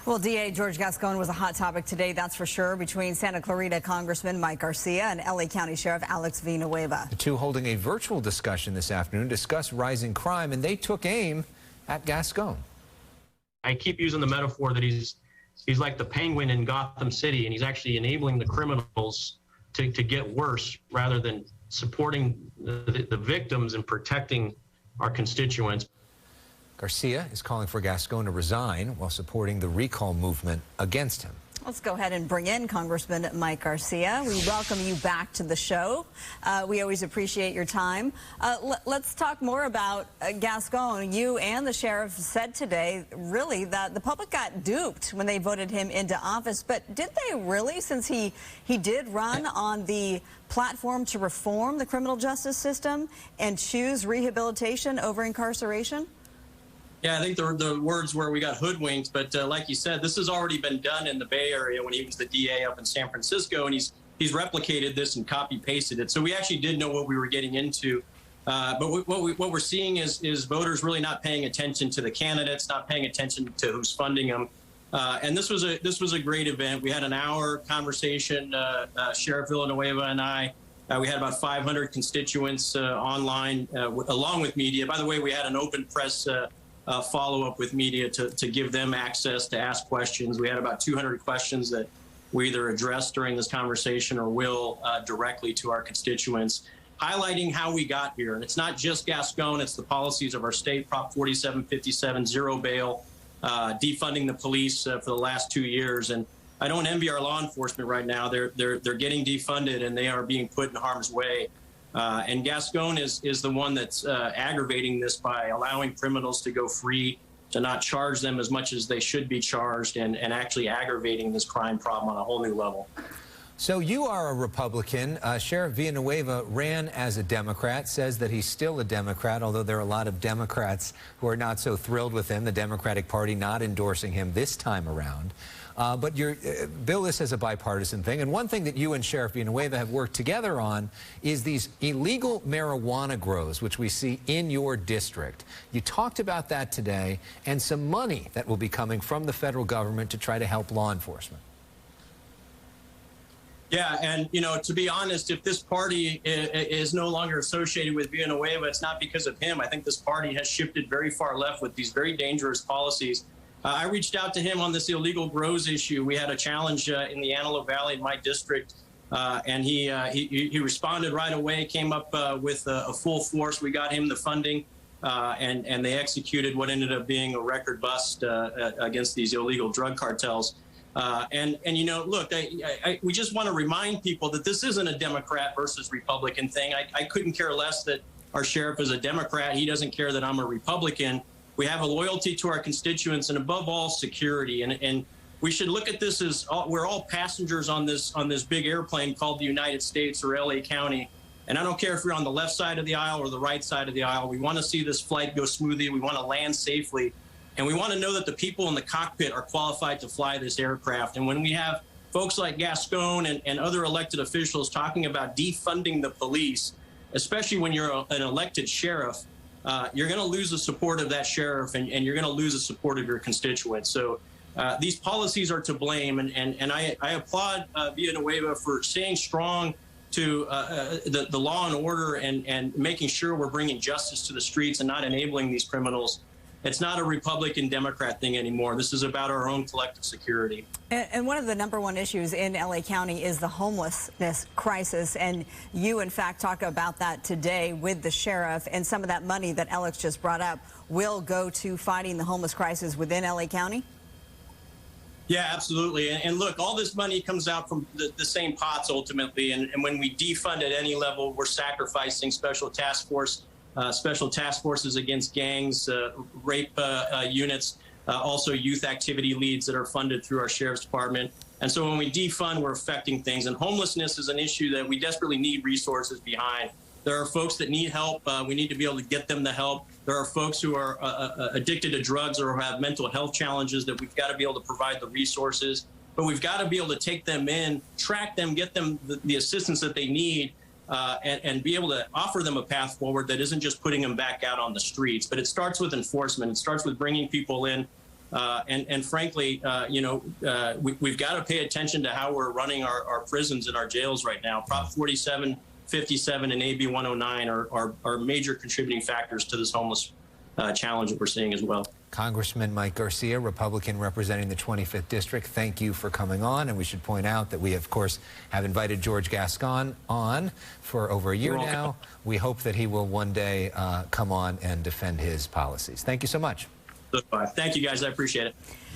Well, DA George Gascon was a hot topic today, that's for sure, between Santa Clarita Congressman Mike Garcia and LA County Sheriff Alex Villanueva. The two holding a virtual discussion this afternoon discussed rising crime, and they took aim at Gascon. I keep using the metaphor that he's like the penguin in Gotham City, and he's actually enabling the criminals to get worse rather than supporting the victims and protecting our constituents. Garcia is calling for Gascon to resign while supporting the recall movement against him. Let's go ahead and bring in Congressman Mike Garcia. We welcome you back to the show. We always appreciate your time. Let's talk more about Gascon. You and the sheriff said today, really, that the public got duped when they voted him into office. But did they really, since he did run on the platform to reform the criminal justice system and choose rehabilitation over incarceration? Yeah, I think the words were we got hoodwinked, but like you said, this has already been done in the Bay Area when he was the DA up in San Francisco, and he's replicated this and copy-pasted it. So we actually did know what we were getting into. But what we're seeing is voters really not paying attention to the candidates, not paying attention to who's funding them. And this was a great event. We had an hour conversation, Sheriff Villanueva and I. We had about 500 constituents online, along with media. By the way, we had an open press follow-up with media to give them access to ask questions. We had about 200 questions that we either addressed during this conversation or will directly to our constituents, highlighting how we got here. And it's not just Gascon, it's the policies of our state, Prop 4757, zero bail, defunding the police for the last 2 years. And I don't envy our law enforcement right now. They're getting defunded and they are being put in harm's way. And Gascon is the one that's aggravating this by allowing criminals to go free, to not charge them as much as they should be charged, and actually aggravating this crime problem on a whole new level. So you are a Republican. Sheriff Villanueva ran as a Democrat, says that he's still a Democrat, although there are a lot of Democrats who are not so thrilled with him, the Democratic Party not endorsing him this time around. But your bill this as a bipartisan thing. And one thing that you and Sheriff Villanueva have worked together on is these illegal marijuana grows, which we see in your district. You talked about that today, and some money that will be coming from the federal government to try to help law enforcement. Yeah, and, you know, to be honest, if this party is no longer associated with Villanueva, it's not because of him. I think this party has shifted very far left with these very dangerous policies. I reached out to him on this illegal grows issue. We had a challenge in the Antelope Valley in my district, and he responded right away, came up with a full force. We got him the funding, and they executed what ended up being a record bust against these illegal drug cartels. And you know, look, we just want to remind people that this isn't a Democrat versus Republican thing. I couldn't care less that our sheriff is a Democrat. He doesn't care that I'm a Republican. We have a loyalty to our constituents, and above all, security. And we should look at this as we're all passengers on this big airplane called the United States or LA County. And I don't care if you're on the left side of the aisle or the right side of the aisle. We want to see this flight go smoothly. We want to land safely. And we want to know that the people in the cockpit are qualified to fly this aircraft. And when we have folks like Gascon and other elected officials talking about defunding the police, especially when you're an elected sheriff, you're going to lose the support of that sheriff, and you're going to lose the support of your constituents. So these policies are to blame, and I applaud Villanueva for staying strong to the law and order and making sure we're bringing justice to the streets and not enabling these criminals. It's not a Republican-Democrat thing anymore. This is about our own collective security. And one of the #1 issues in LA County is the homelessness crisis. And you, in fact, talk about that today with the sheriff. And some of that money that Alex just brought up will go to fighting the homeless crisis within LA County? Yeah, absolutely. And look, all this money comes out from the same pots ultimately. And when we defund at any level, we're sacrificing special task forces against gangs, rape units, also youth activity leads that are funded through our sheriff's department. And so when we defund, we're affecting things. And homelessness is an issue that we desperately need resources behind. There are folks that need help. We need to be able to get them the help. There are folks who are addicted to drugs or have mental health challenges that we've got to be able to provide the resources. But we've got to be able to take them in, track them, get them the assistance that they need, and be able to offer them a path forward that isn't just putting them back out on the streets. But it starts with enforcement. It starts with bringing people in And frankly, we've got to pay attention to how we're running our prisons and our jails right now. Prop 47, 57, and AB 109 are major contributing factors to this homeless challenge that we're seeing as well. Congressman Mike Garcia, Republican representing the 25th District, thank you for coming on. And we should point out that we, of course, have invited George Gascon on for over a year now. We hope that he will one day come on and defend his policies. Thank you so much. Thank you, guys. I appreciate it.